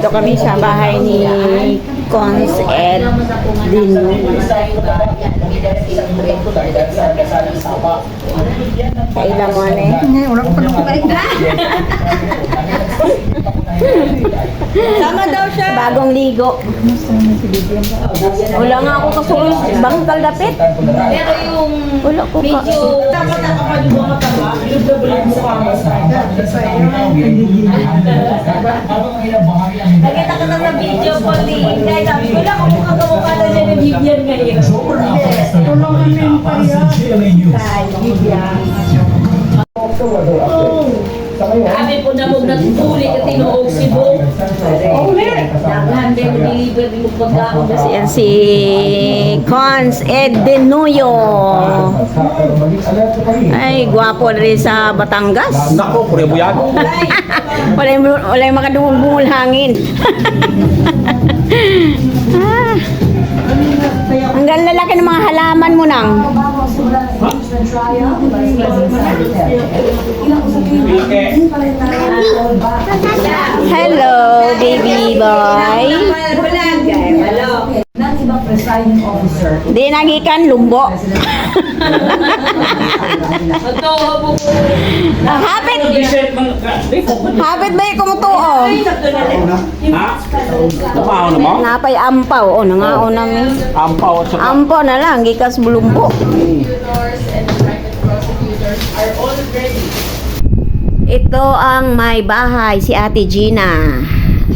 Dito kami sa bahay ni Cons Ed Dino. Kailan mo na eh. Wala ko pa balik na. Sama daw siya. Bagong ligo. Wala nga ako kasulong bangkal dapit. Pero yung Wala ko pa. medyo dapat nakapalibo mataba, yung double mukha mo. Nakita ko na sa video ko ni Inday, sabi ko lang kung magkamukha na siya ng Vivian ngayon. Tulungan mo yung pariya. Ay, Vivian. Kami po na mong natutuli ka tinuog si Bo. Naghan din deliver yung pagkaon. Yan si Cons Ed Dinuyo. Ay, gwapo na rin sa Batangas. Nako, pure mo yan. Wala yung makadumubungol hangin. Ah. Hanggang lalaki ng mga halaman mo nang. Hello, baby boy. Ng ibang presiding officer. Di nagikan lumbo. Hapit. Hapit ba yung kumutuo? Ha? Napaw na mo? Napay ampaw. O, nangaon namin. Ampaw at saka. Ampaw na lang, gikas bulumbo. Ito ang may bahay, si Ate Gina.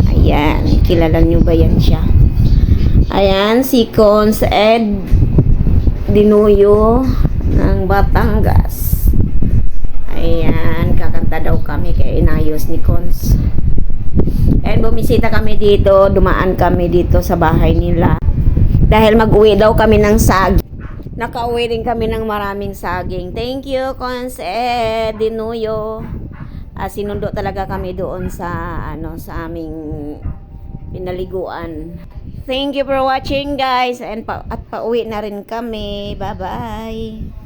Ayan, kilala niyo ba yan siya? Ayan, si Cons Ed Dinuyo ng Batangas. Ayan, kakanta daw kami kaya inayos ni Cons. And bumisita kami dito, dumaan kami dito sa bahay nila. Dahil mag-uwi daw kami ng saging. Nakauwi din kami ng maraming saging. Thank you, Cons Ed Dinuyo. Sinundo talaga kami doon sa sa aming pinaliguan. Thank you for watching, guys, at pauwi na rin kami. Bye-bye.